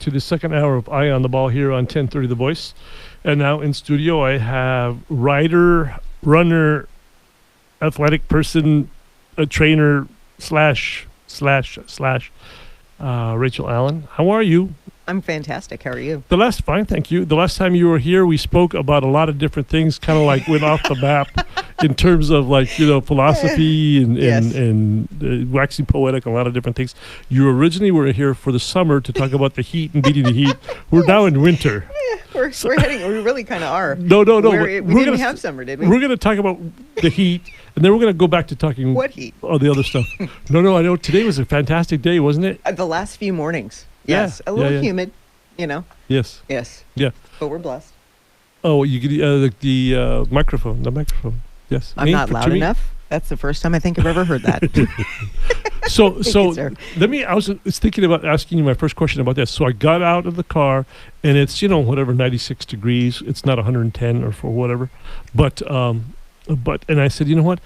to the second hour of Eye on the Ball here on 1030 The Voice. And now in studio, I have rider, runner, athletic person, a trainer, slash, Rachel Allen. How are you? I'm fantastic. How are you? Fine, thank you. The last time you were here, we spoke about a lot of different things, kind of like went off the map in terms of philosophy and waxing poetic, a lot of different things. You originally were here for the summer to talk about the heat and beating the heat. We're now in winter. We're heading. We really kind of are. No. We didn't have summer, did we? We're going to talk about the heat, and then we're going to go back to talking. What heat? Oh, the other stuff. No. I know today was a fantastic day, wasn't it? The last few mornings. Yes. A little humid, Yes. Yeah. But we're blessed. Oh, you get the microphone. The microphone. Yes. I'm not loud enough. That's the first time I think I've ever heard that. So I was thinking about asking you my first question about this. So I got out of the car, and it's 96 degrees. It's not 110 or for whatever, but and I said, you know what?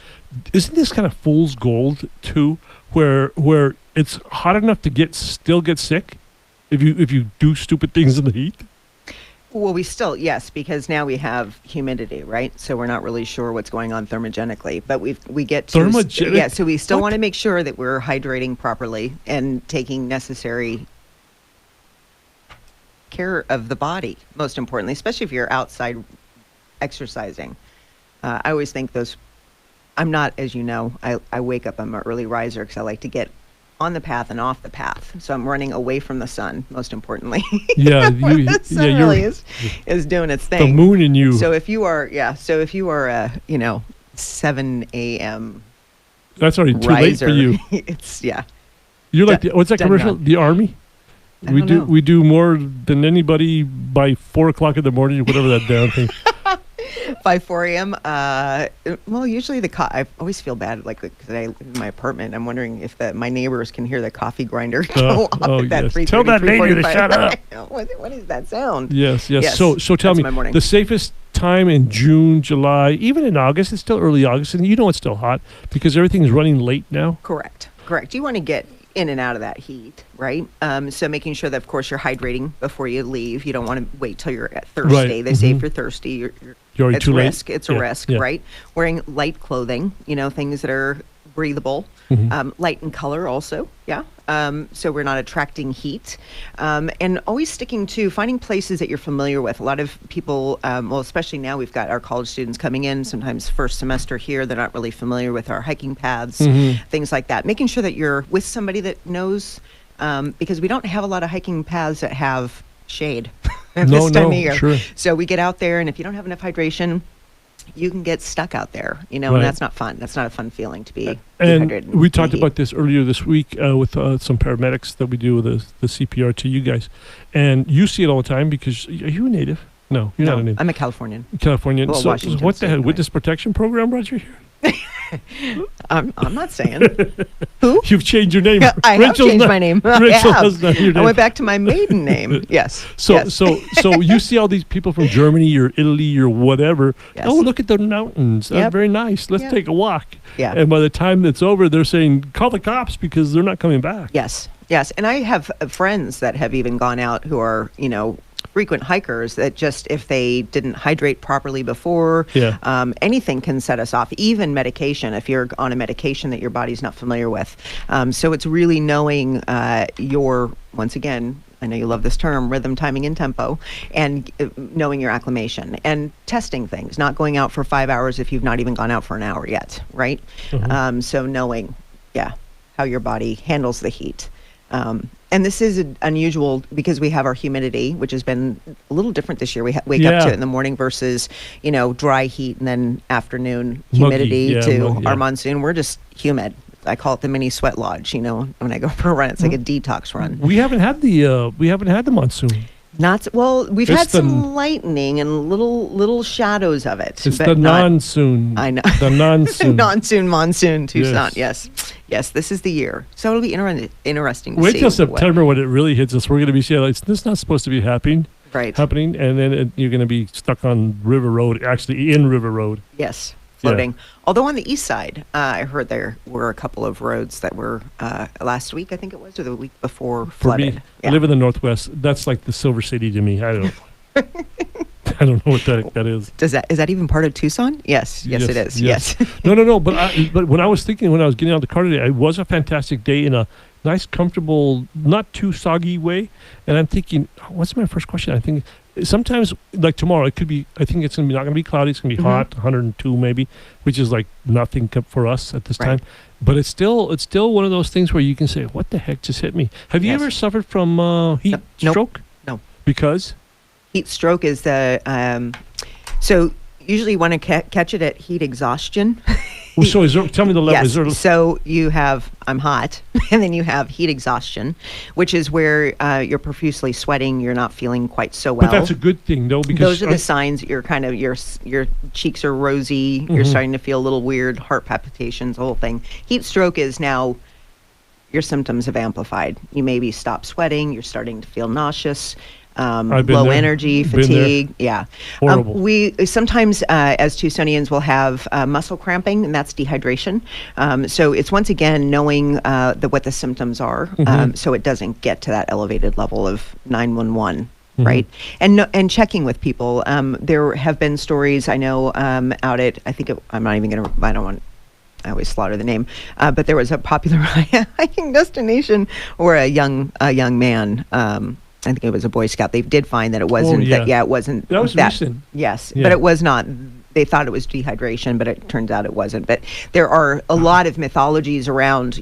Isn't this kind of fool's gold too, where it's hot enough to still get sick if you do stupid things in the heat? Well, yes, because now we have humidity, right? So we're not really sure what's going on thermogenically, but we get to thermogenic. Yeah, so we still want to make sure that we're hydrating properly and taking necessary care of the body, most importantly, especially if you're outside exercising. I always think I'm not, as you know, I wake up, I'm an early riser because I like to get on the path and off the path. So I'm running away from the sun, most importantly. Yeah. The sun really is doing its thing. The moon in you. So if you are, 7 a.m. That's already too late for you. You're like, what's that commercial? The Army? We do more than anybody by 4 o'clock in the morning, or whatever that damn thing. By 4 a.m. Well, usually I always feel bad, because I live in my apartment. I'm wondering if my neighbors can hear the coffee grinder go off at that 3:30. Tell that lady to shut up. What is that sound? Yes. So tell me, the safest time in June, July, even in August, it's still early August, and it's still hot because everything's running late now. Correct. You want to get in and out of that heat, right? So making sure that, of course, you're hydrating before you leave. You don't want to wait till you're thirsty. Right. They say if you're thirsty, you're already it's too late. risk. It's a risk, right? Wearing light clothing, things that are breathable, light in color also, so we're not attracting heat, and always sticking to finding places that you're familiar with. A lot of people, especially now we've got our college students coming in, sometimes first semester here, they're not really familiar with our hiking paths, things like that. Making sure that you're with somebody that knows, because we don't have a lot of hiking paths that have shade this time of year. Sure. So we get out there, and if you don't have enough hydration, you can get stuck out there, and that's not fun. That's not a fun feeling to be dehydrated. And we talked about this earlier this week with some paramedics that we do the CPR to you guys. And you see it all the time because, are you a native? No, you're not a native. I'm a Californian. Californian. Well, so Washington what the hell? State, Witness protection program brought you here? I'm not saying. Who? You've changed your name. I have changed my name. Rachel has not your name. I went back to my maiden name. Yes. So you see all these people from Germany or Italy or whatever. Yes. Oh, look at the mountains. That's very nice. Let's take a walk. Yeah. And by the time it's over, they're saying, call the cops because they're not coming back. Yes. And I have friends that have even gone out who are, frequent hikers that just, if they didn't hydrate properly before, anything can set us off, even medication, if you're on a medication that your body's not familiar with. So it's really knowing once again, I know you love this term, rhythm, timing, and tempo, and knowing your acclimation and testing things, not going out for 5 hours if you've not even gone out for an hour yet, right? So knowing, how your body handles the heat. And this is unusual because we have our humidity, which has been a little different this year. We wake up to it in the morning versus, dry heat and then afternoon humidity our monsoon. We're just humid. I call it the mini sweat lodge. When I go for a run, it's like a detox run. We haven't had the monsoon. We've had some lightning and little shadows of it. It's the non-soon. I know. The non-soon. Monsoon, Tucson. Yes, this is the year. So it'll be interesting to see. Wait till September when it really hits us. We're going to be seeing, this is not supposed to be happening, and then you're going to be stuck on River Road, actually in River Road. Yes. floating. Although on the east side, I heard there were a couple of roads that were last week, I think it was, or the week before, flooded. For me, I live in the Northwest. That's like the Silver City to me. I don't know. I don't know what that is. Is that even part of Tucson? Yes, it is. Yes. No. But when I was getting out of the car today, it was a fantastic day in a nice, comfortable, not too soggy way. And I'm thinking, what's my first question? I think sometimes, like tomorrow, it could be. I think it's not going to be cloudy. It's going to be hot, 102 maybe, which is like nothing for us at this time. But it's still one of those things where you can say, "What the heck just hit me?" Have you ever suffered from heat stroke? No. Because heat stroke is so usually you want to catch it at heat exhaustion. Well, so tell me the level. Yes. So you have, I'm hot, and then you have heat exhaustion, which is where you're profusely sweating. You're not feeling quite so well. But that's a good thing, though, because those are the signs. You're kind of your cheeks are rosy. You're starting to feel a little weird, heart palpitations, the whole thing. Heat stroke is now your symptoms have amplified. You maybe stop sweating. You're starting to feel nauseous. Low energy, fatigue. Yeah. Horrible. We sometimes, as Tucsonians, will have muscle cramping, and that's dehydration. So it's once again knowing what the symptoms are, so it doesn't get to that elevated level of 911. Right. And checking with people. There have been stories I know out at, I'm not even going to, I always slaughter the name, but there was a popular hiking destination where a young man, I think it was a Boy Scout. They did find that it wasn't it wasn't that was recent. Yes, but it was not. They thought it was dehydration, but it turns out it wasn't. But there are a lot of mythologies around,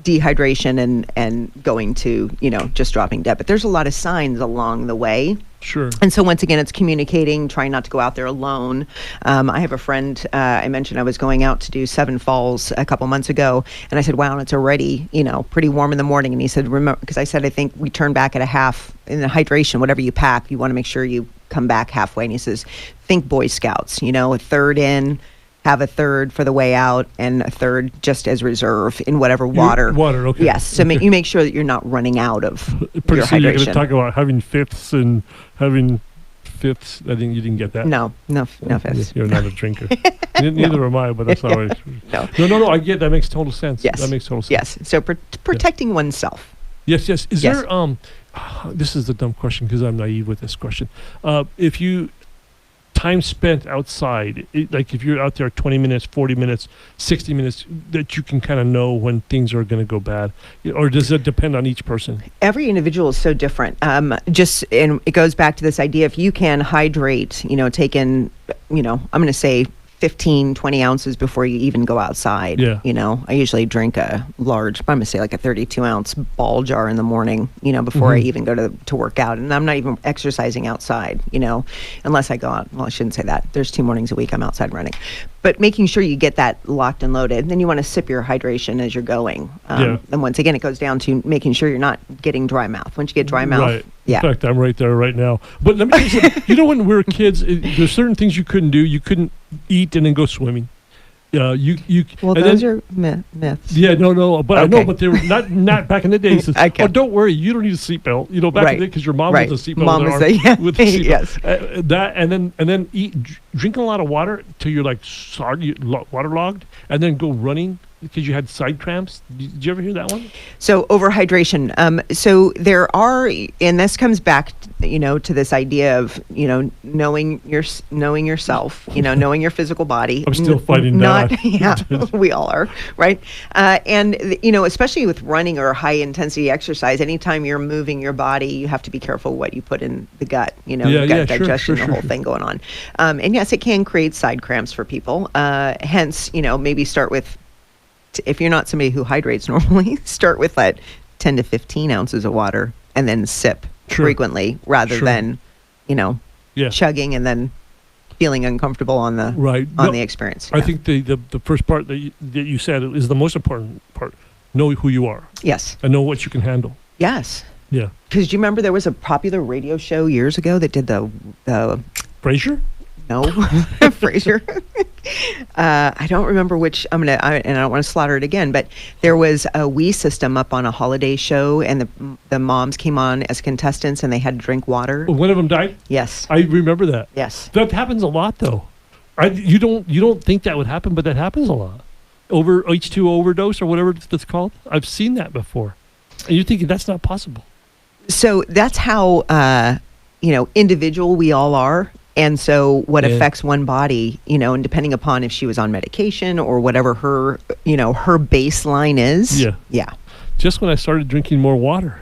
dehydration and going to, just dropping dead. But there's a lot of signs along the way. Sure. And so once again, it's communicating, trying not to go out there alone. I have a friend, I mentioned I was going out to do Seven Falls a couple months ago, and I said, wow, it's already, pretty warm in the morning. And he said, remember, because I said, I think we turn back at a half in the hydration, whatever you pack, you want to make sure you come back halfway. And he says, think Boy Scouts, a third in, have a third for the way out, and a third just as reserve in whatever water. Water, okay. Yes, so you make sure that you're not running out of Pretty your soon hydration. You're going to talk about having fifths and having fifths. I think you didn't get that. No fifths. You're not a drinker. Neither am I, but that's not right. No. I get that. Makes total sense. Yes. That makes total sense. Yes. So protecting oneself. Yes. Is there this is the dumb question because I'm naive with this question. If you time spent outside, like if you're out there 20 minutes, 40 minutes, 60 minutes, that you can kind of know when things are going to go bad? Or does it depend on each person? Every individual is so different. And it goes back to this idea, if you can hydrate, take in, I'm going to say 15, 20 ounces before you even go outside. Yeah. I usually drink a large, I'm going to say like a 32-ounce ball jar in the morning, before I even go to work out. And I'm not even exercising outside, unless I go out. Well, I shouldn't say that. There's 2 mornings a week I'm outside running. But making sure you get that locked and loaded. And then you want to sip your hydration as you're going. And once again, it goes down to making sure you're not getting dry mouth. Once you get dry mouth, right. In fact, I'm right there right now. But let me tell you something. When we were kids, there's certain things you couldn't do. You couldn't eat and then go swimming. Well, those are myths. Yeah, no, but I know, but they were not back in the day. Says, oh, don't worry, you don't need a seatbelt. Back in the day, because your mom was a seatbelt. Mom was with the seatbelt. Yes. That and then drinking a lot of water till you're like waterlogged, and then go running because you had side cramps. Did you ever hear that one? So overhydration. So there are, and this comes back, to this idea of, knowing yourself, knowing your physical body. I'm still fighting that. Yeah, we all are, right? And especially with running or high intensity exercise, anytime you're moving your body, you have to be careful what you put in the gut. Gut digestion, the whole thing going on. And yes, it can create side cramps for people. Hence, maybe start with, if you're not somebody who hydrates normally, start with 10 to 15 ounces of water and then sip frequently rather than, chugging and then feeling uncomfortable on the experience. I think the first part that you said is the most important part. Know who you are. Yes. And know what you can handle. Yes. Yeah. Because do you remember there was a popular radio show years ago that did the Frasier? No, Frasier. I don't remember which. And I don't want to slaughter it again. But there was a Wii system up on a holiday show, and the moms came on as contestants, and they had to drink water. One of them died. Yes, I remember that. Yes, that happens a lot, though. You don't think that would happen, but that happens a lot. Over H2O overdose or whatever it's called. I've seen that before, and you're thinking that's not possible. So that's how individual we all are. And so what affects one body, and depending upon if she was on medication or whatever her baseline is. Yeah. Yeah. Just when I started drinking more water.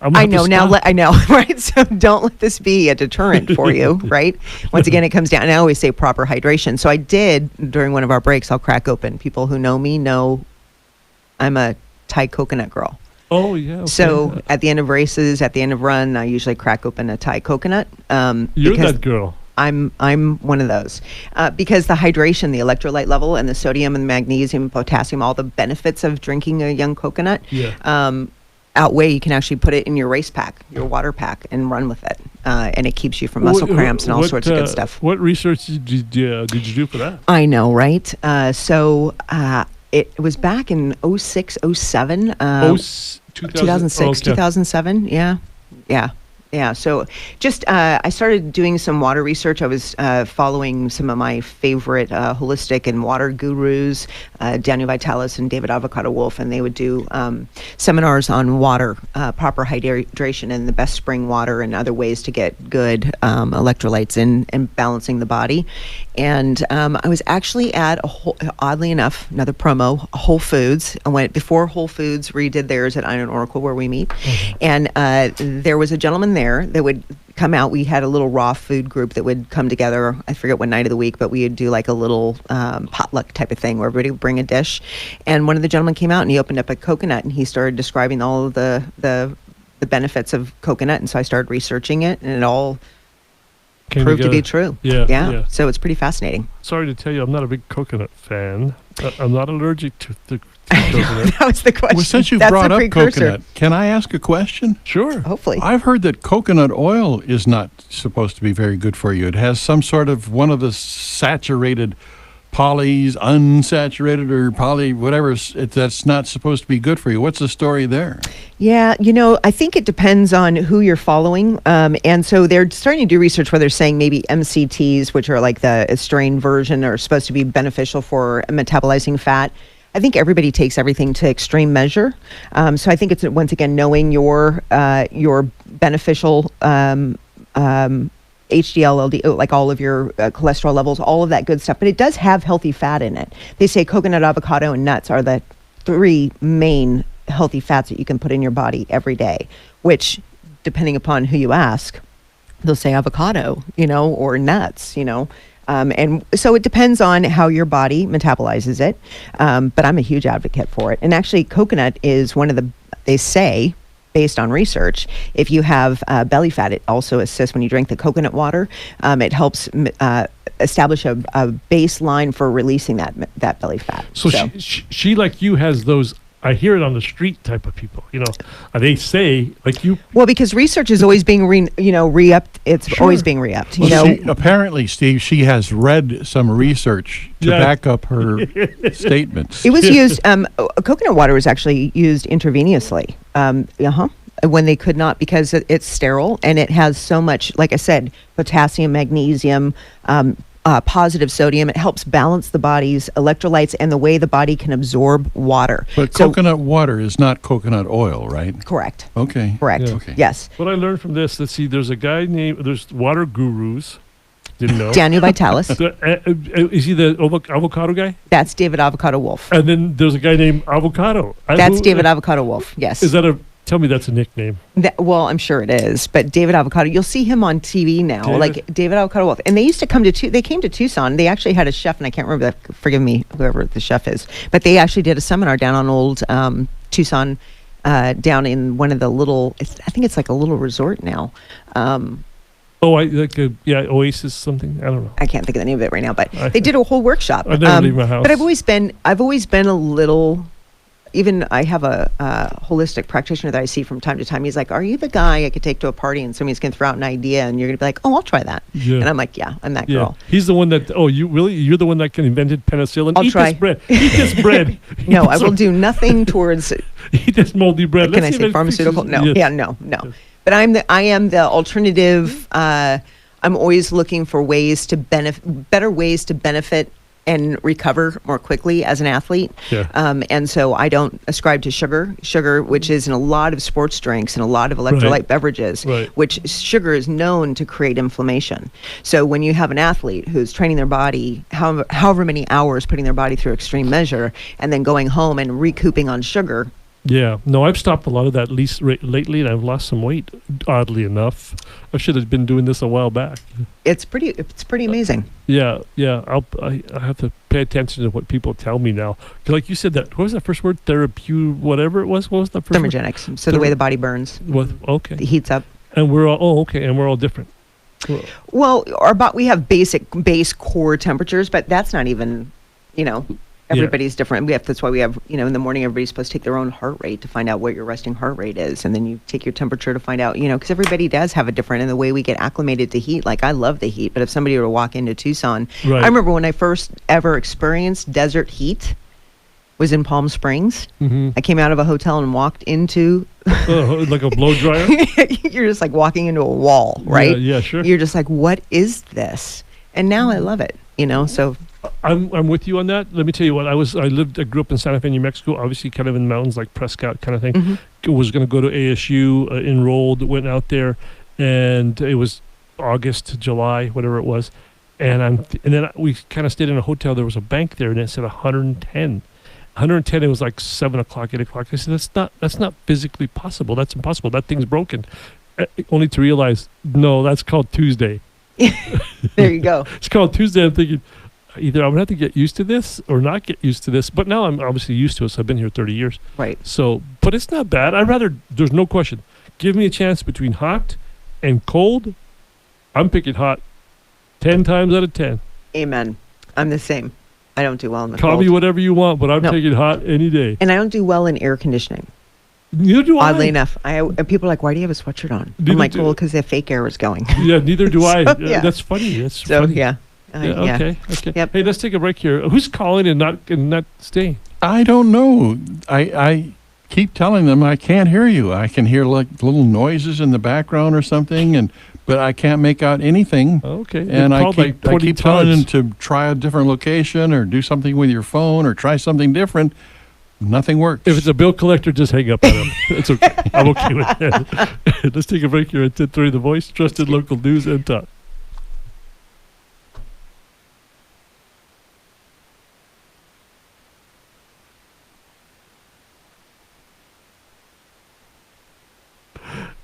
I know now. I know, right? So don't let this be a deterrent for you, right? Once again, it comes down. And I always say proper hydration. So I did during one of our breaks. I'll crack open. People who know me know I'm a Thai coconut girl. Oh yeah. Okay. So at the end of races, at the end of run, I usually crack open a Thai coconut. You're that girl. I'm one of those because the hydration, the electrolyte level, and the sodium and magnesium, potassium, all the benefits of drinking a young coconut outweigh. You can actually put it in your race pack, your water pack, and run with it, and it keeps you from muscle cramps and all sorts of good stuff. What research did you do for that? I know, right? It was back in 06, 07. 2006, 2007. Yeah. So just I started doing some water research. I was following some of my favorite holistic and water gurus, Daniel Vitalis and David Avocado Wolf, and they would do seminars on water, proper hydration, and the best spring water, and other ways to get good electrolytes in and balancing the body. And I was actually at, oddly enough, another promo, Whole Foods. I went before Whole Foods redid theirs at Iron Oracle, where we meet. Mm-hmm. And there was a gentleman there that would come out. We had a little raw food group that would come together. I forget what night of the week, but we would do like a little potluck type of thing where everybody would bring a dish. And one of the gentlemen came out and he opened up a coconut and he started describing all of the benefits of coconut. And so I started researching it, and it all proved to be true. Yeah. So it's pretty fascinating. Sorry to tell you, I'm not a big coconut fan. I'm not allergic to coconut. That was the question. Well, since you brought up coconut, can I ask a question? Sure. Hopefully. I've heard that coconut oil is not supposed to be very good for you. It has some sort of one of the saturated polys, unsaturated or poly, whatever, that's not supposed to be good for you. What's the story there? Yeah, I think it depends on who you're following. And so they're starting to do research where they're saying maybe MCTs, which are like the strained version, are supposed to be beneficial for metabolizing fat. I think everybody takes everything to extreme measure. So I think it's, once again, knowing your beneficial HDL, LDL, like all of your cholesterol levels, all of that good stuff. But it does have healthy fat in it. They say coconut, avocado, and nuts are the three main healthy fats that you can put in your body every day, which, depending upon who you ask, they'll say avocado, or nuts, and so it depends on how your body metabolizes it. But I'm a huge advocate for it. And actually, coconut is one of they say, based on research, if you have belly fat, it also assists when you drink the coconut water. It helps establish a baseline for releasing that belly fat. So she like you has those. I hear it on the street type of people. They say like you. Well, because research is always being re-upped. It's always being re-upped. Apparently, Steve, she has read some research to back up her statements. It was used. Coconut water was actually used intravenously. When they could not, because it's sterile and it has so much, like I said, potassium, magnesium, positive sodium. It helps balance the body's electrolytes and the way the body can absorb water. But coconut water is not coconut oil, right? Correct. Okay. Correct. Yeah. Okay. Yes. What I learned from this, let's see, there's a guy there's water gurus. Didn't know. Daniel Vitalis. Is he the avocado guy? That's David Avocado Wolf. And then there's a guy named Avocado. That's David Avocado Wolf, yes. Is that tell me that's a nickname. Well, I'm sure it is. But David Avocado, you'll see him on TV now, like David Avocado Wolf. And they used to come they came to Tucson. They actually had a chef, and I can't remember that, forgive me, whoever the chef is. But they actually did a seminar down on old Tucson, down in one of the little, I think it's like a little resort now. Oasis something. I don't know. I can't think of the name of it right now, but they did a whole workshop. I never leave my house. But I've always been a little. Even I have a holistic practitioner that I see from time to time. He's like, "Are you the guy I could take to a party and somebody's going to throw out an idea and you're going to be like, oh, I'll try that." Yeah. And I'm like, "Yeah, I'm that girl." He's the one that. Oh, you're the one that invented penicillin. I'll try. This bread. Eat this bread. No, I will do nothing towards. Eat this moldy bread. Can I say pharmaceutical? No. Yes. Yeah. No. But I am the alternative. I'm always looking for ways to better ways to benefit and recover more quickly as an athlete. Yeah. And so I don't ascribe to sugar, which is in a lot of sports drinks and a lot of electrolyte beverages, which sugar is known to create inflammation. So when you have an athlete who's training their body, however many hours, putting their body through extreme measure, and then going home and recouping on sugar. Yeah, no, I've stopped a lot of that lately, and I've lost some weight. Oddly enough, I should have been doing this a while back. It's pretty amazing. Yeah. I have to pay attention to what people tell me now. 'Cause like you said, what was that first word? Therapeutic, whatever it was. What was that first word? Thermogenics. So the way the body burns. Okay. It heats up. And we're all and we're all different. Well, we have base core temperatures, but that's not even, everybody's different. That's why we have, in the morning, everybody's supposed to take their own heart rate to find out what your resting heart rate is. And then you take your temperature to find out, because everybody does have a different, and the way we get acclimated to heat. Like, I love the heat, but if somebody were to walk into Tucson, I remember when I first ever experienced desert heat was in Palm Springs. Mm-hmm. I came out of a hotel and walked into like a blow dryer. You're just like walking into a wall, right? Yeah, sure. You're just like, what is this? And now I love it, so. I'm with you on that. Let me tell you what, I grew up in Santa Fe, New Mexico, obviously kind of in the mountains like Prescott kind of thing. Mm-hmm. Was going to go to ASU, enrolled, went out there, and it was August, July, whatever it was. And then we kind of stayed in a hotel. There was a bank there, and it said 110. 110, it was like 7 o'clock, 8 o'clock. I said, that's not physically possible. That's impossible. That thing's broken. Only to realize, no, that's called Tuesday. There you go. It's called Tuesday. I'm thinking, either I'm going to have to get used to this or not get used to this. But now I'm obviously used to it, so I've been here 30 years. Right. So, but it's not bad. There's no question. Give me a chance between hot and cold. I'm picking hot 10 times out of 10. Amen. I'm the same. I don't do well in the cold. Call me whatever you want, but I'm taking hot any day. And I don't do well in air conditioning. Neither do I. Oddly enough. And people are like, why do you have a sweatshirt on? I'm like, well, because the fake air is going. Yeah, neither do I. Yeah. That's funny. Yeah. Okay. Yep. Hey, let's take a break here. Who's calling and not staying? I don't know. I keep telling them I can't hear you. I can hear like little noises in the background or something, but I can't make out anything. Okay. And I keep telling them to try a different location or do something with your phone or try something different. Nothing works. If it's a bill collector, just hang up on him. It's okay. I'm okay with that. Let's take a break here at 10:30. The Voice, trusted local news and talk.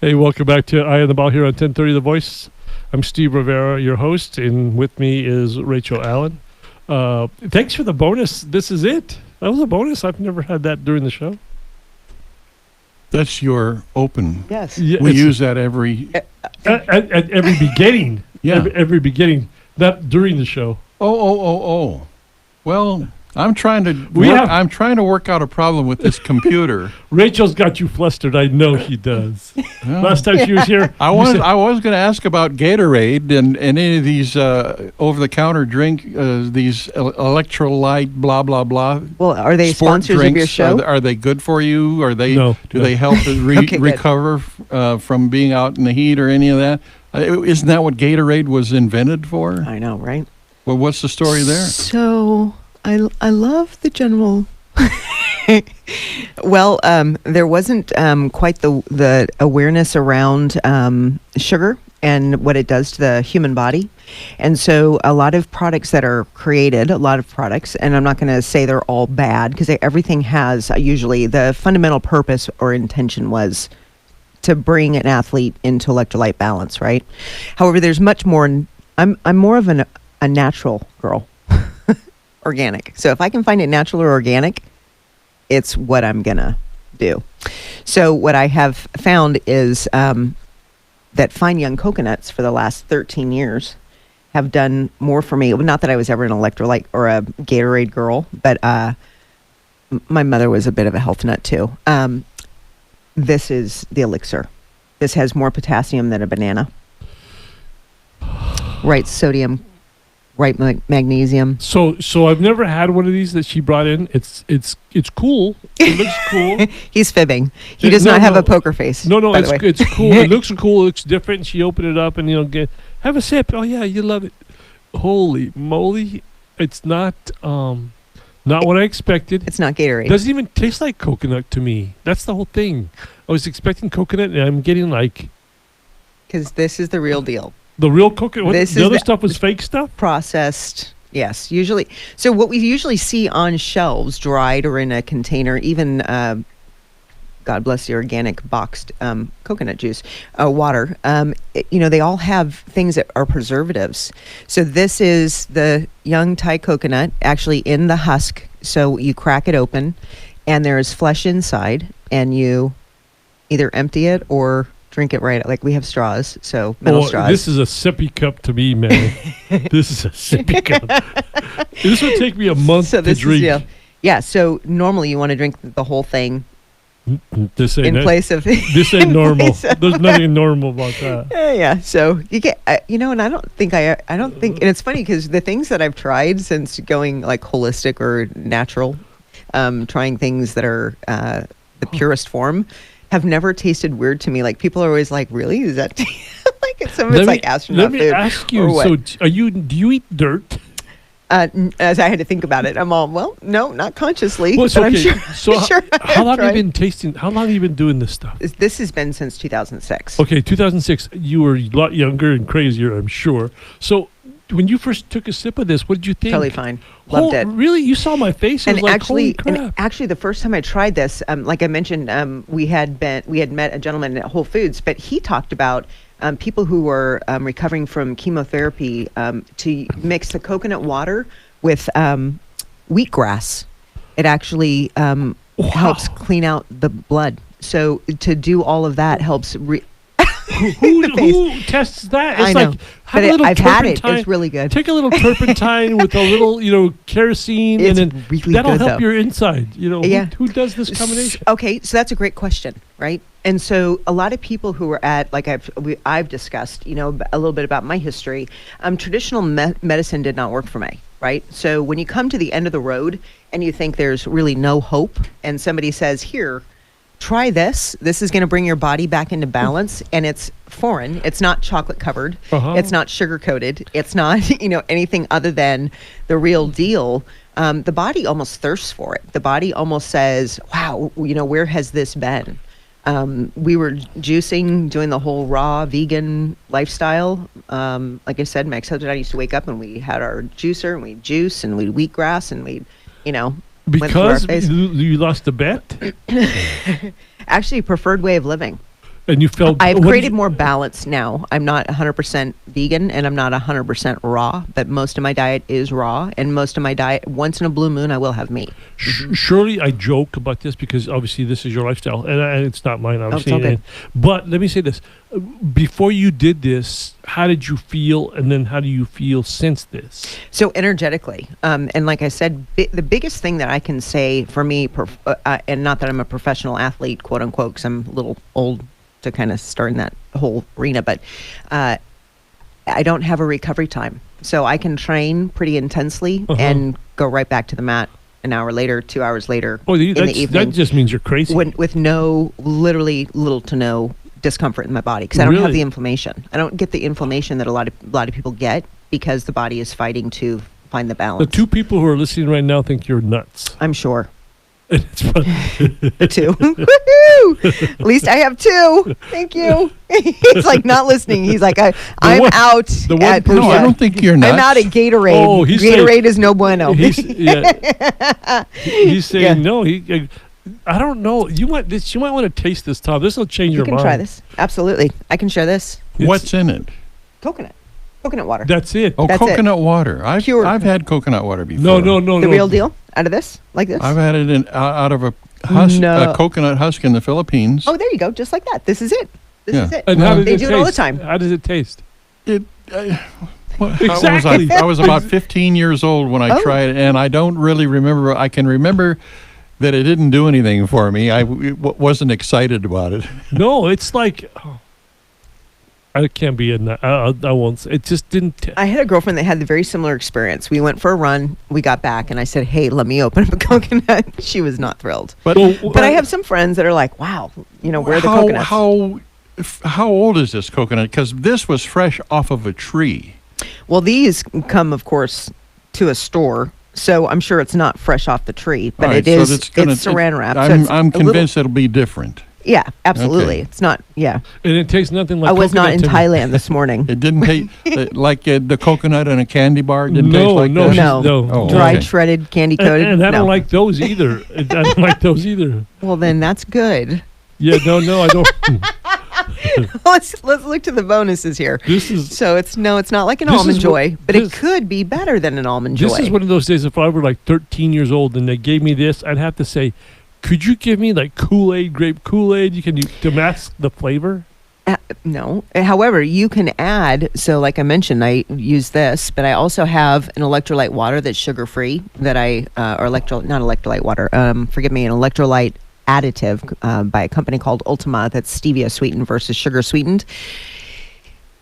Hey, welcome back to Eye on the Ball here on 10:30 The Voice. I'm Steve Rivera, your host, and with me is Rachel Allen. Thanks for the bonus. This is it. That was a bonus. I've never had that during the show. That's your open. Yes. Yeah, we use that every... At every beginning. Yeah. Every beginning. Not during the show. Oh. Well... I'm trying to work out a problem with this computer. Rachel's got you flustered. I know she does. Well, last time she was here, I was going to ask about Gatorade and any of these over-the-counter drink, these electrolyte, blah blah blah. Well, are they sponsors drinks, of your show? Are they good for you? Are they? No, do they help recover from being out in the heat or any of that? Isn't that what Gatorade was invented for? I know, right? Well, what's the story there? So. I love the general. Well, there wasn't quite the awareness around sugar and what it does to the human body. And so a lot of products that are created, and I'm not going to say they're all bad because everything has usually the fundamental purpose or intention was to bring an athlete into electrolyte balance, right? However, there's much more. I'm more of a natural girl. Organic. So if I can find it natural or organic, it's what I'm gonna do. So what I have found is that fine young coconuts for the last 13 years have done more for me. Not that I was ever an electrolyte or a Gatorade girl, but my mother was a bit of a health nut too. This is the elixir. This has more potassium than a banana. Right, sodium right magnesium. So I've never had one of these that she brought in. It's cool. It looks cool. He's fibbing. He does not have a poker face. No, it's cool. It looks cool. It looks different. She opened it up and have a sip. Oh yeah, you love it. Holy moly! It's not what I expected. It's not Gatorade. It doesn't even taste like coconut to me. That's the whole thing. I was expecting coconut, and I'm getting because this is the real deal. The real coconut. The other stuff was fake stuff. Processed. Yes, usually. So what we usually see on shelves, dried or in a container, even God bless the organic boxed coconut juice, water. They all have things that are preservatives. So this is the young Thai coconut, actually in the husk. So you crack it open, and there's flesh inside, and you either empty it or drink it right. Like we have straws, so metal straws. This is a sippy cup to me, man. This is a sippy cup. This would take me a month to drink. Yeah. So normally you want to drink the whole thing. This ain't This ain't normal. There's nothing normal about that. Yeah. So you get, and I don't think, and it's funny because the things that I've tried since going like holistic or natural, trying things that are the purest form, have never tasted weird to me. Like people are always like, "Really? Is that like some of it's like astronaut food?" Let me ask you. So, do you eat dirt? As I had to think about it, I'm all, well, no, not consciously. Well, but okay. I'm sure. How long have you been tasting? How long have you been doing this stuff? This has been since 2006. Okay, 2006. You were a lot younger and crazier, I'm sure. So, when you first took a sip of this, what did you think? Totally fine. Loved it. Really? You saw my face? I was like, holy crap. And actually, the first time I tried this, like I mentioned, we had met a gentleman at Whole Foods, but he talked about people who were recovering from chemotherapy to mix the coconut water with wheatgrass. It actually helps clean out the blood. So to do all of that helps. Who tests that? It's I know. But I've had it. It's really good. Take a little turpentine with a little, kerosene, it's and then really that'll good, help though. your inside. Yeah. Who does this combination? Okay, so that's a great question, right? And so a lot of people who are at, like I've discussed, a little bit about my history. Traditional medicine did not work for me, right? So when you come to the end of the road and you think there's really no hope, and somebody says, "Here, try this. This is going to bring your body back into balance," and it's foreign. It's not chocolate covered. It's not sugar coated. It's not, anything other than the real deal. The body almost thirsts for it. The body almost says, "Wow, where has this been?" We were juicing, doing the whole raw vegan lifestyle. Like I said, my ex-husband and I used to wake up and we had our juicer and we'd juice and we'd wheatgrass and we'd, Because you lost the bet? Actually, preferred way of living. And you felt... I've created more balance now. I'm not 100% vegan and I'm not 100% raw, but most of my diet is raw. And most of my diet, once in a blue moon, I will have meat. Surely I joke about this because obviously this is your lifestyle. And it's not mine, obviously. Oh, it's okay. But let me say this. Before you did this, how did you feel? And then how do you feel since this? So energetically. And like I said, the biggest thing that I can say for me, and not that I'm a professional athlete, quote unquote, because I'm a little old to kind of start in that whole arena, but I don't have a recovery time. So I can train pretty intensely and go right back to the mat an hour later, 2 hours later in the evening. That just means you're crazy. With literally little to no discomfort in my body because I don't have the inflammation. I don't get the inflammation that a lot of people get because the body is fighting to find the balance. The two people who are listening right now think you're nuts. I'm sure. It's fun. Two. Woohoo! At least I have two. Thank you. He's like not listening. He's like, I'm out. No, I don't think you're nuts. I'm out at Gatorade. Oh, Gatorade is no bueno. He's saying no. I don't know. You might want to taste this, Tom. This will change your mind. You can try this. Absolutely. I can share this. What's in it? Coconut water. That's it. Oh, That's coconut water. I've had coconut water before. No. The real deal? Out of this? Like this? I've had it out of a coconut husk in the Philippines. Oh, there you go. Just like that. This is it. This is it. And how they do it all the time. How does it taste? Exactly. I was about 15 years old when I tried it, and I don't really remember. I can remember that it didn't do anything for me. I wasn't excited about it. No, it's like... I can't be in that. I won't. It just didn't. I had a girlfriend that had the very similar experience. We went for a run. We got back, and I said, "Hey, let me open up a coconut." She was not thrilled. But I have some friends that are like, "Wow, where are the coconuts?" How old is this coconut? Because this was fresh off of a tree. Well, these come, of course, to a store. So I'm sure it's not fresh off the tree, but Right, it's saran wrap. I'm convinced it'll be different. Yeah, absolutely. Okay. It's not, And it tastes nothing like I was not coconut in to me. Thailand this morning. It didn't taste like the coconut in a candy bar. Didn't No, taste like no, that? No. Oh, Dried, okay. shredded, candy coated. And I no. don't like those either. I don't like those either. Well, then that's good. Yeah, no, I don't. let's look to the bonuses here. This is So it's not like an This Almond is Joy, what- but this- it could be better than an Almond Joy. This is one of those days. If I were like 13 years old and they gave me this, I'd have to say, "Could you give me like KoolAid, grape KoolAid? To mask the flavor?" No. However, you can add, so like I mentioned, I use this, but I also have an electrolyte water that's sugar-free that not electrolyte water, forgive me, an electrolyte additive by a company called Ultima that's stevia sweetened versus sugar sweetened.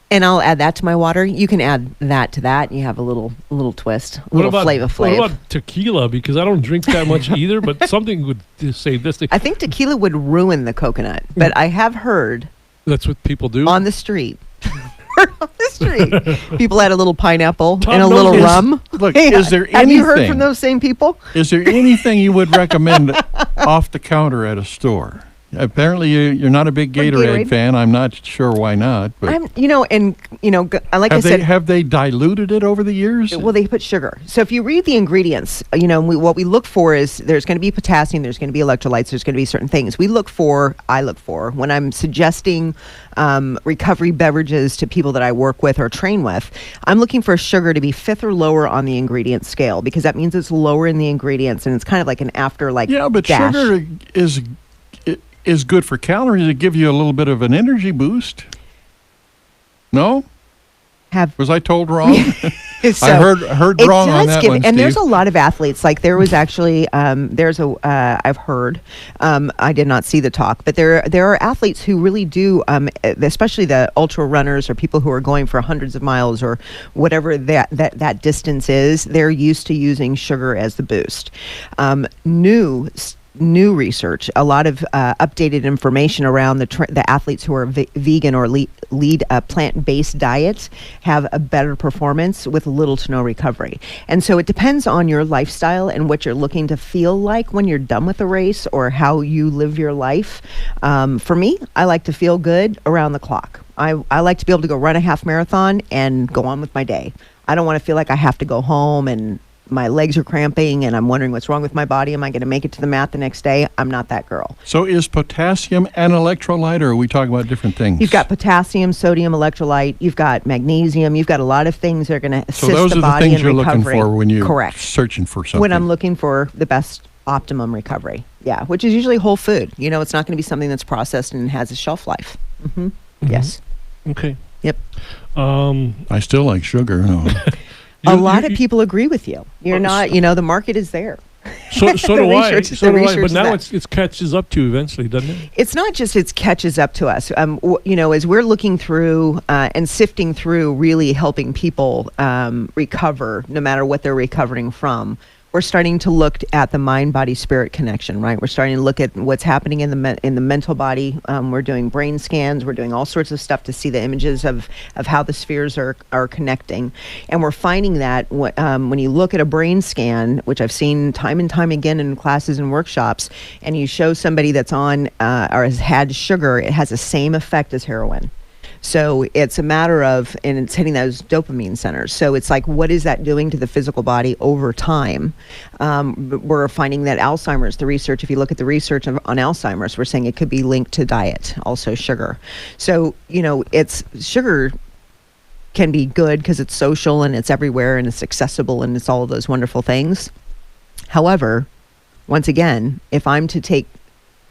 And I'll add that to my water. You can add that to that. And you have a little twist, a little flavor. What about tequila? Because I don't drink that much either, but something would save this thing. I think tequila would ruin the coconut, but I have heard That's what people do. on the street. On the street, people add a little pineapple Tom and a little knows. rum. Look, Hey, is there have you heard anything- from those same people? Is there anything you would recommend off the counter at a store? Apparently, you're not a big Gatorade fan. I'm not sure why not. But I'm, like I said, have they diluted it over the years? well, they put sugar. So if you read the ingredients, what we look for is there's going to be potassium, there's going to be electrolytes, there's going to be certain things. I look for when I'm suggesting recovery beverages to people that I work with or train with, I'm looking for sugar to be 5th or lower on the ingredient scale because that means it's lower in the ingredients and it's kind of like an after yeah, but dash. sugar is good for calories. It gives you a little bit of an energy boost. No? Was I told wrong? So I heard wrong on that one, and Steve. there's a lot of athletes. Like there was actually, I've heard, I did not see the talk, but there are athletes who really do, especially the ultra runners or people who are going for hundreds of miles or whatever that distance is. They're used to using sugar as the boost. New research, a lot of updated information around the athletes who are vegan or lead a plant-based diet have a better performance with little to no recovery. And so it depends on your lifestyle and what you're looking to feel like when you're done with the race or how you live your life. For me, I like to feel good around the clock. I like to be able to go run a half marathon and go on with my day. I don't want to feel like I have to go home and my legs are cramping and I'm wondering what's wrong with my body. Am I going to make it to the mat the next day? I'm not that girl. So is potassium an electrolyte, or are we talking about different things? You've got potassium, sodium electrolyte. You've got magnesium. You've got a lot of things that are going to assist So those the are the body things in you're recovery. looking for when you're Correct. searching for something. When I'm looking for the best optimum recovery. Yeah, which is usually whole food. It's not going to be something that's processed and has a shelf life. Mm-hmm. Yes. Okay. Yep. I still like sugar. No. A lot of people agree with you. You're not, the market is there. So do I. research- So the do I. research But is now that. it catches up to you eventually, doesn't it? It's not just it catches up to us. As we're looking through and sifting through, really helping people recover, no matter what they're recovering from. We're starting to look at the mind-body-spirit connection, right? We're starting to look at what's happening in the mental body. We're doing brain scans. We're doing all sorts of stuff to see the images of how the spheres are connecting. And we're finding that when you look at a brain scan, which I've seen time and time again in classes and workshops, and you show somebody that's on or has had sugar, it has the same effect as heroin. So it's a matter of, and it's hitting those dopamine centers. So it's like, what is that doing to the physical body over time? We're finding that Alzheimer's, the research, if you look at the research on Alzheimer's, we're saying it could be linked to diet, also sugar. So, it's sugar can be good because it's social and it's everywhere and it's accessible and it's all of those wonderful things. However, once again, if I'm to take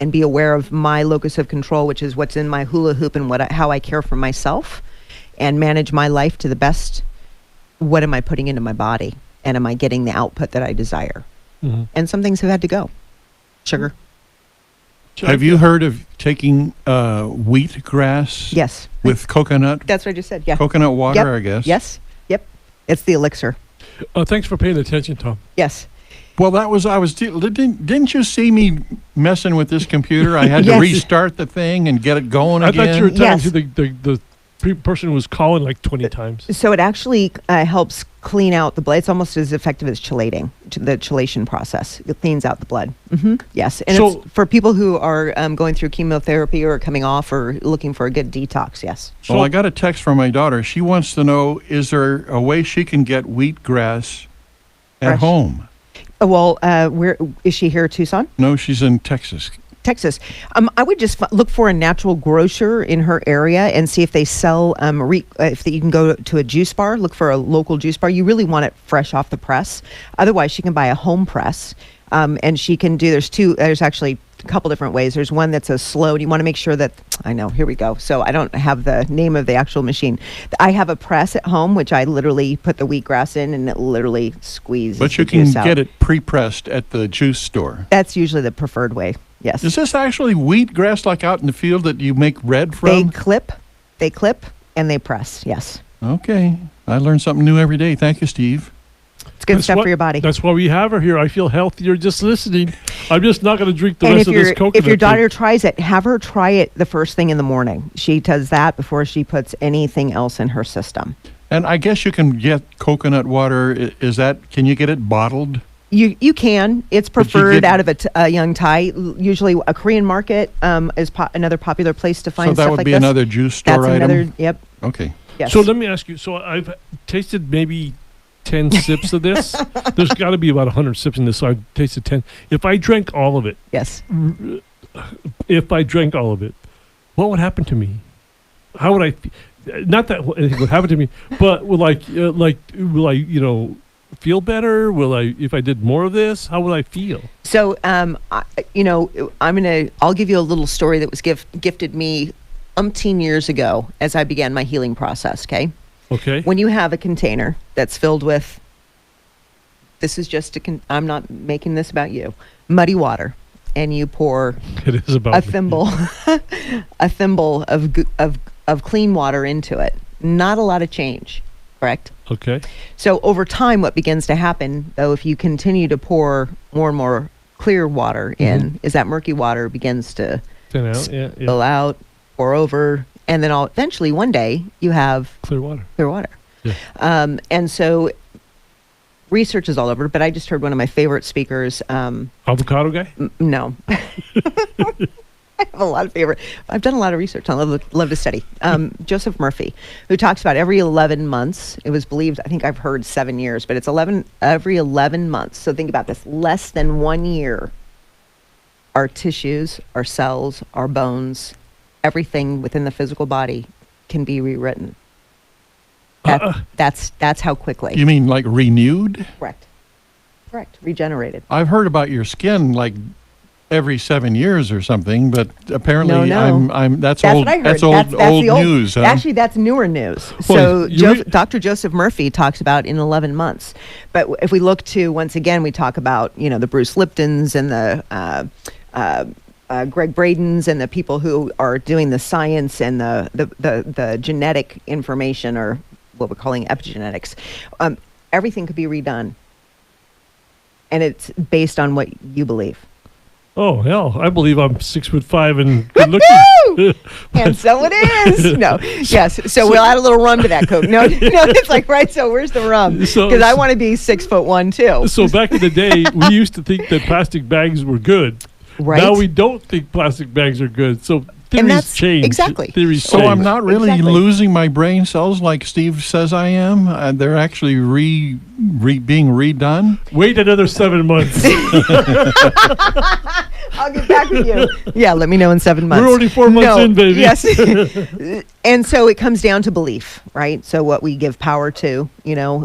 and be aware of my locus of control, which is what's in my hula hoop and how I care for myself and manage my life to the best, what am I putting into my body? And am I getting the output that I desire? Mm-hmm. And some things have had to go. Sugar. Have you heard of taking wheatgrass? Yes. With coconut? That's what I just said. Yeah. Coconut water, Yep. I guess. Yes. Yep. It's the elixir. Thanks for paying attention, Tom. Yes. Well, didn't you see me messing with this computer? I had to Yes. restart the thing and get it going I again. thought you were talking Yes. to the person who was calling like 20 times. So it actually helps clean out the blood. It's almost as effective as chelating, the chelation process. It cleans out the blood. Yes. And So- it's for people who are going through chemotherapy or coming off or looking for a good detox. Yes. Well, I got a text from my daughter. She wants to know, is there a way she can get wheatgrass at Fresh. home? Well, where is she here? Tucson, No, she's in Texas. Texas. I would just look for a natural grocer in her area and see if they sell. If you can go to a juice bar, look for a local juice bar. You really want it fresh off the press. Otherwise, she can buy a home press, and she can do. There's actually a couple different ways. There's one that's a slow. And you want to make sure that I know. Here we go. So I don't have the name of the actual machine. I have a press at home, which I literally put the wheatgrass in, and it literally squeezes. But you the can juice out. get it pre-pressed at the juice store. That's usually the preferred way. Yes. Is this actually wheatgrass like out in the field that you make bread They from? clip, and they press. Yes. Okay. I learn something new every day. Thank you, Steve. It's good That's stuff what- for your body. That's why we have her here. I feel healthier just listening. I'm just not going to drink the And rest of this coconut. if your thing. daughter tries it, have her try it the first thing in the morning. She does that before she puts anything else in her system. And I guess you can get coconut water. Can you get it bottled? You can. It's But you preferred get- out of a young Thai. Usually, a Korean market is another popular place to find So that stuff would like be this. another juice store That's item? another. Yep. Okay. Yes. So let me ask you. So I've tasted maybe 10 sips of this. There's got to be about 100 sips in this. So I've tasted 10. If I drank all of it, yes. what would happen to me? How would I? Not that anything would happen to me, but will will I feel better? Will I, if I did more of this? How would I feel? So, I'll give you a little story that was gifted me umpteen years ago as I began my healing process. Okay. Okay. When you have a container that's filled with, this is just I'm not making this about you, muddy water, and you pour It is about a me. thimble, a thimble of clean water into it. Not a lot of change, correct? Okay. So over time, what begins to happen, though, if you continue to pour more and more clear water in, is that murky water begins to Thin out. spill out, pour over, and then eventually one day you have Clear water. clear water. Yeah. And so research is all over, but I just heard one of my favorite speakers. Avocado guy. No. I have a lot of favorite. I've done a lot of research. I love to study. Joseph Murphy, who talks about every 11 months. It was believed, I think I've heard 7 years, but it's every 11 months. So think about this: less than 1 year. Our tissues, our cells, our bones, everything within the physical body can be rewritten. That's how quickly. You mean like renewed? Correct. Regenerated. I've heard about your skin like every 7 years or something, but apparently No. that's That's old. what I heard. That's old the news. Huh? Actually, that's newer news. Well, So Dr. Joseph Murphy talks about in 11 months. But if we look to, once again, we talk about, the Bruce Liptons and the Greg Bradens and the people who are doing the science and the genetic information, or what we're calling epigenetics. Everything could be redone. And it's based on what you believe. Oh hell! I believe I'm 6'5" and good looking. And so it is. No, yes. So we'll add a little rum to that Coke. No, it's like, right. So where's the rum? Because I want to be 6'1" too. So back in the day, we used to think that plastic bags were good. Right. Now we don't think plastic bags are good. So theories that's change. exactly. Theories So change. I'm not really Exactly. losing my brain cells like Steve says I am. They're actually being redone. Wait another 7 months. I'll get back with you. Yeah, let me know in 7 months. We're only 4 months in, baby. Yes. And so it comes down to belief, right? So what we give power to,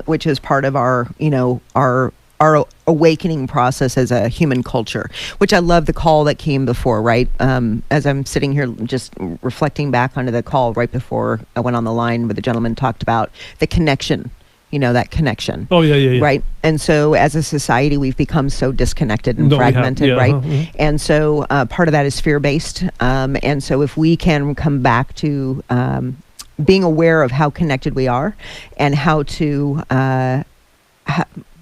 which is part of our awakening process as a human culture, which I love the call that came before, right? As I'm sitting here just reflecting back onto the call right before I went on the line where the gentleman talked about the connection that connection. Oh, yeah. Right. And so as a society, we've become so disconnected and fragmented, right? And so part of that is fear-based. And so if we can come back to being aware of how connected we are and how to,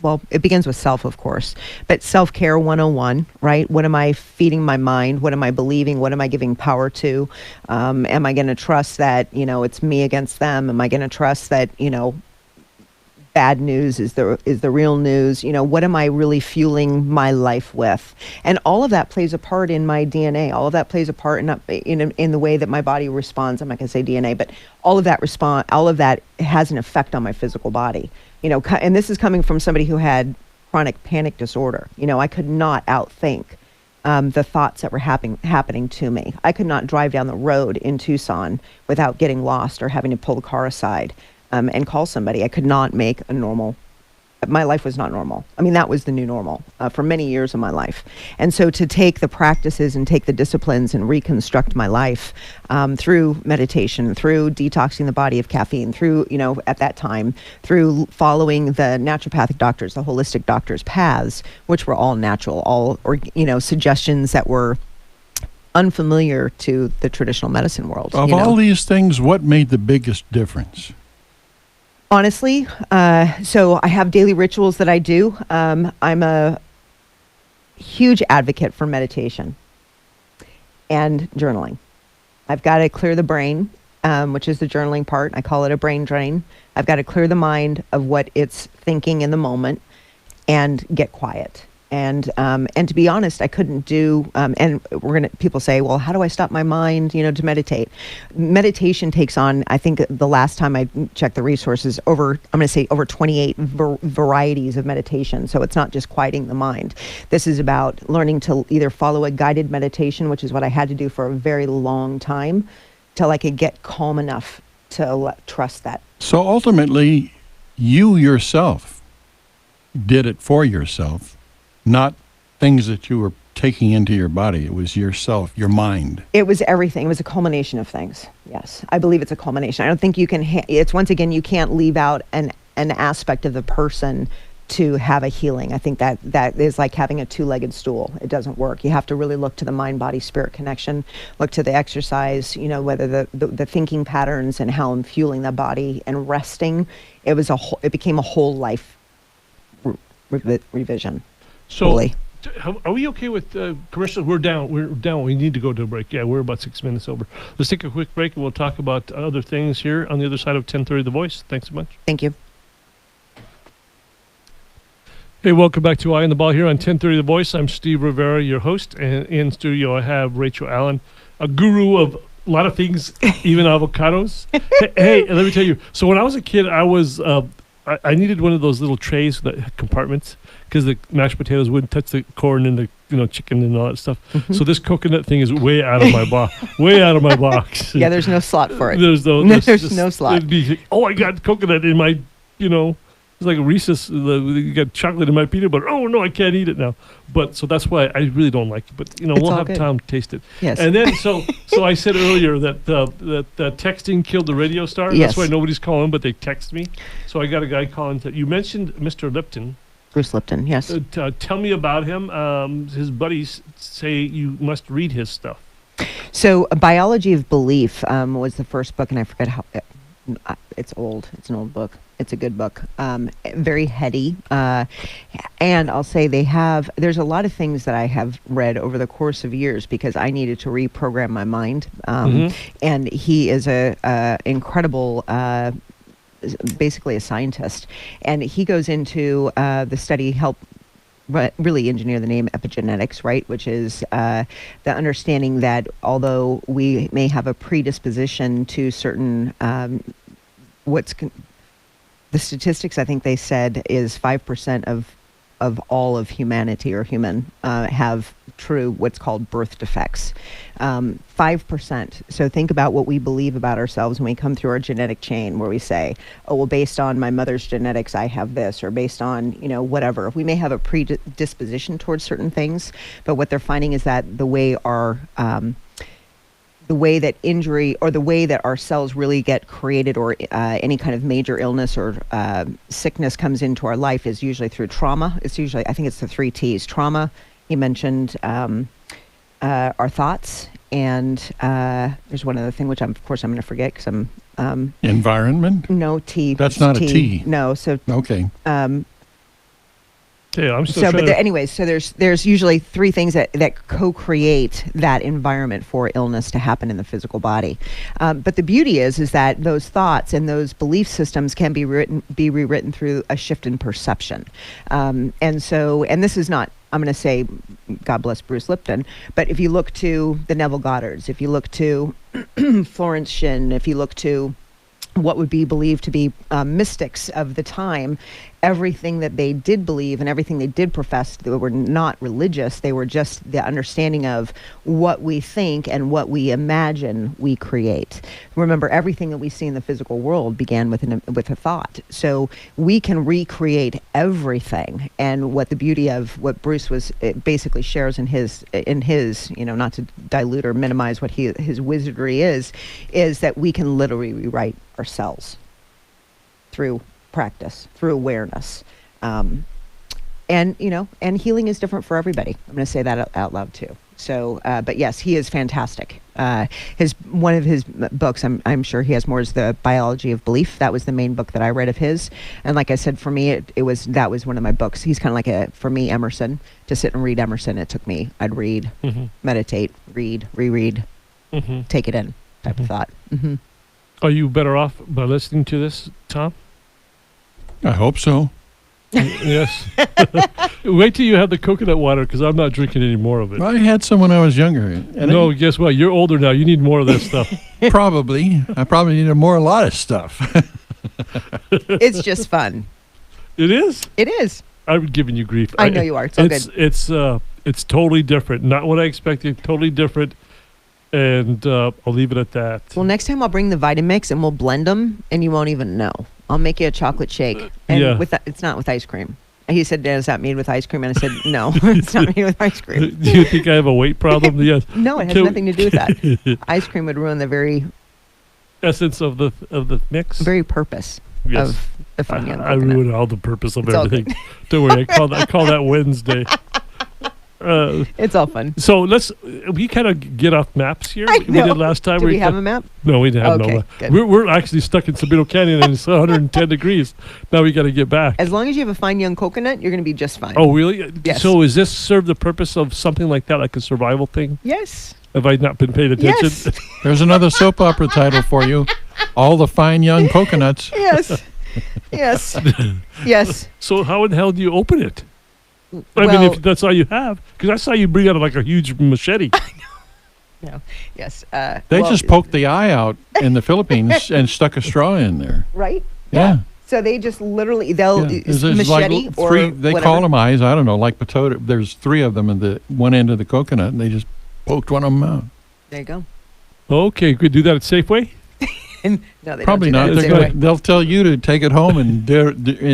well, it begins with self, of course, but self-care 101, right? What am I feeding my mind? What am I believing? What am I giving power to? Am I going to trust that, it's me against them? Am I going to trust that, bad news is the real news? What am I really fueling my life with? And all of that plays a part in my DNA. All of that plays a part in the way that my body responds. I'm not going to say DNA, but all of that has an effect on my physical body. And this is coming from somebody who had chronic panic disorder. I could not outthink the thoughts that were happening to me. I could not drive down the road in Tucson without getting lost or having to pull the car aside and call somebody. I could not make my life was not normal. I mean, that was the new normal for many years of my life. And so to take the practices and take the disciplines and reconstruct my life through meditation, through detoxing the body of caffeine, through, at that time, through following the naturopathic doctors, the holistic doctors' paths, which were all natural, suggestions that were unfamiliar to the traditional medicine world. Of all these things, what made the biggest difference? Honestly, so I have daily rituals that I do. I'm a huge advocate for meditation and journaling. I've got to clear the brain, which is the journaling part. I call it a brain drain. I've got to clear the mind of what it's thinking in the moment and get quiet. And to be honest, I couldn't do, and people say, well, how do I stop my mind, to meditate? Meditation takes on, I think the last time I checked the resources, over 28 varieties of meditation. So it's not just quieting the mind. This is about learning to either follow a guided meditation, which is what I had to do for a very long time, till I could get calm enough to trust that. So ultimately, you yourself did it for yourself. Not things that you were taking into your body. It was yourself, your mind. It was everything. It was a culmination of things. Yes, I believe it's a culmination. I don't think you can. It's once again, you can't leave out an aspect of the person to have a healing. I think that is like having a two-legged stool. It doesn't work. You have to really look to the mind-body-spirit connection. Look to the exercise. Whether the thinking patterns and how I'm fueling the body and resting. It became a whole life revision. So, are we okay with commercials? We're down. We need to go to a break. Yeah, we're about 6 minutes over. Let's take a quick break, and we'll talk about other things here on the other side of 10:30 The Voice. Thanks so much. Thank you. Hey, welcome back to Eye on the Ball here on 10:30 The Voice. I'm Steve Rivera, your host, and in studio I have Rachel Allen, a guru of a lot of things, even avocados. Hey, let me tell you. So when I was a kid, I was I needed one of those little trays that had compartments, because the mashed potatoes wouldn't touch the corn and the chicken and all that stuff. Mm-hmm. So this coconut thing is way out of my box. Way out of my box. Yeah, there's no slot for it. There's no slot. It'd be, I got coconut in my, it's like a Reese's. You got chocolate in my peanut butter. Oh no, I can't eat it now. But so that's why I really don't like it. But we'll have time to taste it. Yes. And then so I said earlier that texting killed the radio star. Yes. That's why nobody's calling, but they text me. So I got a guy calling. You mentioned Mr. Lipton. Bruce Lipton, yes. Tell me about him. His buddies say you must read his stuff. So, Biology of Belief was the first book, and I forget how. It's old. It's an old book. It's a good book. Very heady. And I'll say there's a lot of things that I have read over the course of years because I needed to reprogram my mind. And he is a incredible basically a scientist, and he goes into the study really engineer the name epigenetics, right, which is the understanding that although we may have a predisposition to certain the statistics I think they said is 5% of all of humanity or human have true what's called birth defects. 5%. So think about what we believe about ourselves when we come through our genetic chain, where we say, oh, well, based on my mother's genetics, I have this, or based on, whatever. We may have a predisposition towards certain things, but what they're finding is that the way our the way that injury or the way that our cells really get created, or any kind of major illness or sickness comes into our life, is usually through trauma. It's usually, I think it's the 3 T's. Trauma, he mentioned, our thoughts, and there's one other thing which I'm going to forget because I'm environment. No, T. That's not a T. No, so okay. Yeah, I'm still so, trying but anyways, so there's usually 3 things that co-create that environment for illness to happen in the physical body. But the beauty is that those thoughts and those belief systems can be rewritten through a shift in perception. And this is not, I'm going to say, God bless Bruce Lipton, but if you look to the Neville Goddards, if you look to Florence Shinn, if you look to what would be believed to be mystics of the time, everything that they did believe and everything they did profess, they were not religious. They were just the understanding of what we think and what we imagine we create. Remember, everything that we see in the physical world began with a thought. So we can recreate everything. And what the beauty of what Bruce basically shares in his, not to dilute or minimize what his wizardry is that we can literally rewrite ourselves through practice, through awareness. And healing is different for everybody. I'm going to say that out loud too. So, but yes, he is fantastic. One of his books, I'm sure he has more, is The Biology of Belief. That was the main book that I read of his. And like I said, for me, that was one of my books. He's kind of like for me, Emerson. To sit and read Emerson, it took me, I'd read, meditate, read, reread, take it in type of thought. Are you better off by listening to this, Tom? I hope so. Yes. Wait till you have the coconut water, because I'm not drinking any more of it. I had some when I was younger. And guess what? You're older now. You need more of this stuff. Probably. I probably need a lot of stuff. It's just fun. It is? It is. I'm giving you grief. I know you are. It's all good. It's totally different. Not what I expected. Totally different. And I'll leave it at that. Well, next time I'll bring the Vitamix and we'll blend them, and you won't even know. I'll make you a chocolate shake, and it's not with ice cream. And he said, "Is that made with ice cream?" And I said, "No, it's not made with ice cream." Do you think I have a weight problem? Yes. No, it has nothing to do with that. Ice cream would ruin the very essence of the mix, very purpose of the fun young coconut. I ruined all the purpose of it's everything. Don't worry, I call that Wednesday. It's all fun. So we kind of get off maps here. I know. We did last time. Do we have a map? No, we didn't have no map. Good. We're actually stuck in Sabino Canyon and it's 110 degrees. Now we got to get back. As long as you have a fine young coconut, you're going to be just fine. Oh, really? Yes. So does this serve the purpose of something like that, like a survival thing? Yes. Have I not been paying attention? Yes. There's another soap opera title for you. All the fine young coconuts. Yes. Yes. Yes. So how in the hell do you open it? I mean, if that's all you have, because I saw you bring out like a huge machete. I know. No. Yes. They just poked the eye out in the Philippines and stuck a straw in there. Right? Yeah. So they just literally, they'll machete like or they whatever. call them eyes. I don't know, like potato. There's 3 of them in the one end of the coconut, and they just poked one of them out. There you go. Okay, could do that at Safeway? No, they Probably don't not. do that. They'll tell you to take it home and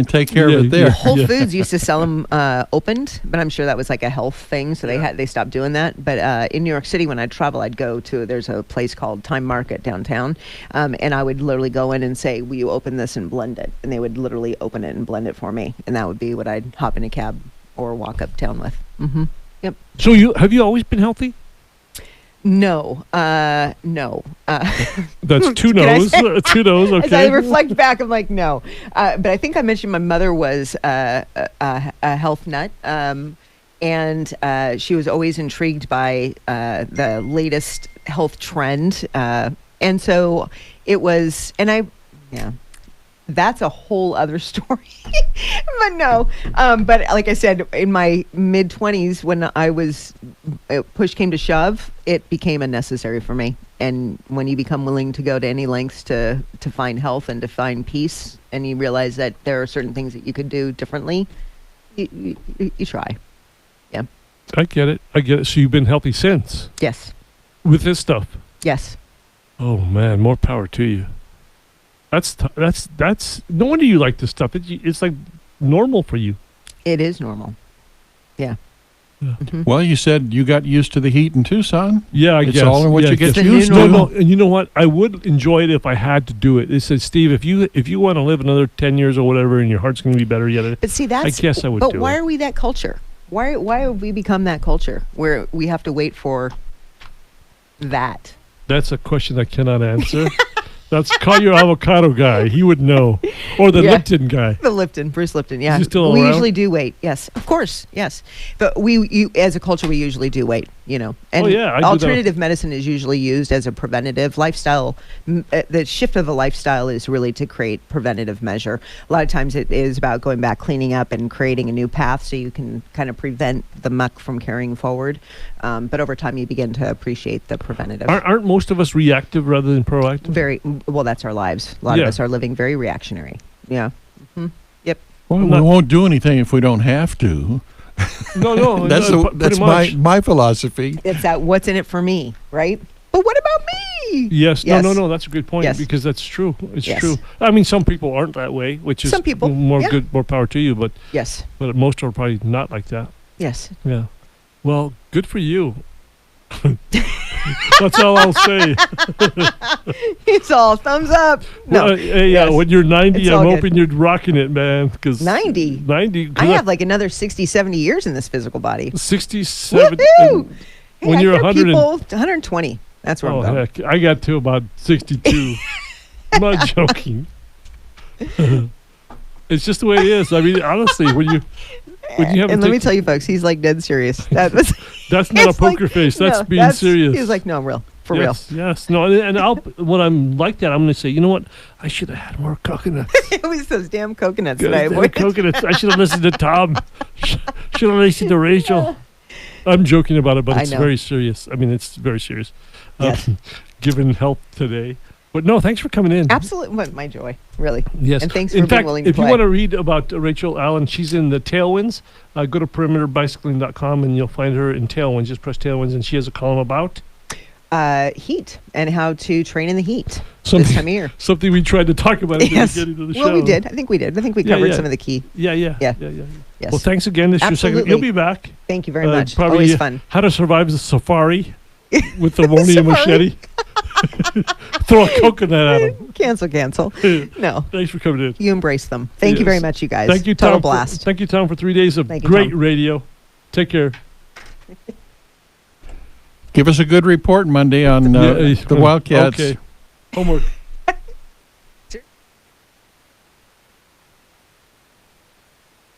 take care of it there. Whole Foods used to sell them opened, but I'm sure that was like a health thing, so they stopped doing that. But in New York City, when I'd travel, I'd go to, there's a place called Time Market downtown, and I would literally go in and say, "Will you open this and blend it?" And they would literally open it and blend it for me, and that would be what I'd hop in a cab or walk uptown with. Yep. So have you always been healthy? No, no. That's 2 no's. 2 no's. Okay. As I reflect back, I'm like, no. But I think I mentioned my mother was a health nut, and she was always intrigued by the latest health trend, and so it was. And that's a whole other story. But no. But like I said, in my mid-20s, when push came to shove, it became unnecessary for me. And when you become willing to go to any lengths to find health and to find peace, and you realize that there are certain things that you could do differently, you try. Yeah. I get it. So you've been healthy since? Yes. With this stuff? Yes. Oh, man, more power to you. That's no wonder you like this stuff. It's like normal for you. It is normal. Yeah. Well, you said you got used to the heat in Tucson. Yeah, I It's guess. all in what Yeah, you get It's the used new to. No, and you know what? I would enjoy it if I had to do it. They said, Steve, if you want to live another 10 years or whatever, and your heart's going to be better yet, But see, that's. I guess I would But do why it. are we that culture? Why have we become that culture where we have to wait for that? That's a question I cannot answer. Call your avocado guy. He would know. Or the Yeah. Lipton guy. The Lipton, Bruce Lipton, yeah. Is he still we around? usually do wait, yes. Of course, yes. But as a culture, we usually do wait, And Oh, yeah, I do that. alternative medicine is usually used as a preventative lifestyle. The shift of a lifestyle is really to create preventative measure. A lot of times it is about going back, cleaning up, and creating a new path so you can kind of prevent the muck from carrying forward. But over time, you begin to appreciate the preventative. Aren't most of us reactive rather than proactive? Well, that's our lives. A lot of Yeah. us are living very reactionary. Yeah. Yep. Well, I'm we not- won't do anything if we don't have to. No. That's pretty much. my philosophy. It's that what's in it for me, right? But what about me? Yes. Yes. No. That's a good point Yes. because that's true. It's Yes. true. I mean, some people aren't that way, which is Some people, more yeah. good, more power to you. But Yes. most are probably not like that. Yes. Yeah. Well, good for you. That's all I'll say. It's all thumbs up. No. Well, yeah. Yes. When you're 90, It's all I'm good. hoping you're rocking it, man. Because 90? 90. I have like another 60, 70 years in this physical body. 67. Woohoo! Hey, when I you're hear 100 people, 120. That's where Oh, I'm going. heck. I got to about 62. I'm not joking. It's just the way it is. I mean, honestly, when you have And let me tell you, folks, he's like dead serious. That was, that's not a it's like- poker face. That's no, being serious. He's like, no, I'm real. For yes, Yes. No, and I'll when I'm like that, I'm going to say, you know what? I should have had more coconuts. real. It was those damn coconuts that I Damn avoided. coconuts. I should have listened to Tom. Should have listened to Rachel. I'm joking about it, but I it's know. very serious. I mean, it's very serious. Yes. Given help today. But no, thanks for coming in. Absolutely. My joy, really. Yes. And thanks for in being fact, willing to if you play. want to read about Rachel Allen, she's in the Tailwinds. Go to perimeterbicycling.com and you'll find her in Tailwinds. Just press Tailwinds, and she has a column about Heat and how to train in the heat this time of year. something we tried to talk about at Yes. the beginning of the show. Well, we did. I think we did. I think we Yeah, covered yeah. some of the key. Yeah. Yes. Well, thanks again. This is your second. Absolutely. You'll be back. Thank you very much. Probably Always fun. How to survive the safari with the Woni and Safari. machete. Throw a coconut at him. Cancel. No. Thanks for coming in. You embrace them. Thank you Yes. very much, you guys. Thank you, Total Tom. blast. Thank you, Tom, for 3 days of Thank you, great Tom. radio. Take care. Give us a good report Monday on the Wildcats. Okay. Homework.